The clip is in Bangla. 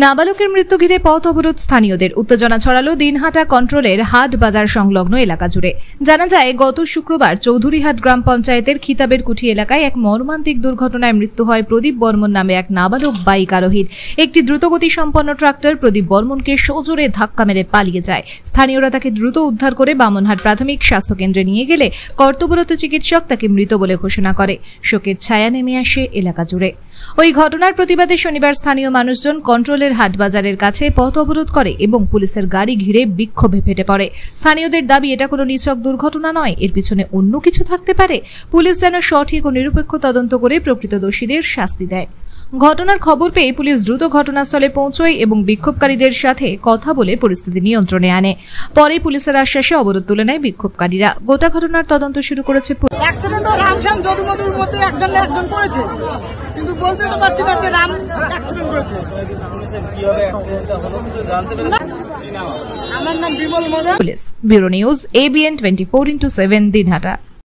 নাবালকের মৃত্যু ঘিরে পথ অবরোধ স্থানীয়দের। উত্তেজনা ছড়ালো দিনহাটা কন্ট্রোলের হাট বাজার সংলগ্ন এলাকা জুড়ে। জানা যায়, গত শুক্রবার চৌধুরীহাট গ্রাম পঞ্চায়েতের খিতাবের কুঠি এলাকায় এক মর্মান্তিক দুর্ঘটনায় মৃত্যু হয় প্রদীপ বর্মন নামে এক নাবালক বাইক আরোহীর। একটি দ্রুতগতি সম্পন্ন ট্রাক্টর প্রদীপ বর্মনকে সজোরে ধাক্কা মেরে পালিয়ে যায়। স্থানীয়রা তাকে দ্রুত উদ্ধার করে বামনহাট প্রাথমিক স্বাস্থ্য কেন্দ্রে নিয়ে গেলে কর্তব্যরত চিকিৎসক তাকে মৃত বলে ঘোষণা করে। শোকের ছায়া নেমে আসে এলাকা জুড়ে। ওই ঘটনার প্রতিবাদে শনিবার স্থানীয় মানুষজন কন্ট্রোলের হাটবাজারের কাছে পথ অবরোধ করে এবং পুলিশের গাড়ি ঘিরে বিক্ষোভে ফেটে পড়ে। স্থানীয়দের দাবি, এটা কোনো নিছক দুর্ঘটনা নয়, এর পিছনে অন্য কিছু থাকতে পারে। পুলিশ যেন সঠিক ও নিরপেক্ষ তদন্ত করে প্রকৃত দোষীদের শাস্তি দেয়। ঘটনার খবর পেয়ে পুলিশ দ্রুত ঘটনাস্থলে পৌঁছয় এবং বিক্ষোভকারীদের সাথে কথা বলে পরিস্থিতি নিয়ন্ত্রণে আনে। পরে পুলিশের আশ্বাসে অবরোধ তুলে নেয় বিক্ষোভকারীরা। গোটা ঘটনার তদন্ত শুরু করেছে পুলিশ। কিন্তু বলতে তো পারছি না যে রাম অ্যাক্সিডেন্ট করেছে। আমার নাম Bimal modak. Police bureau news ABN 24/7 Dinhata.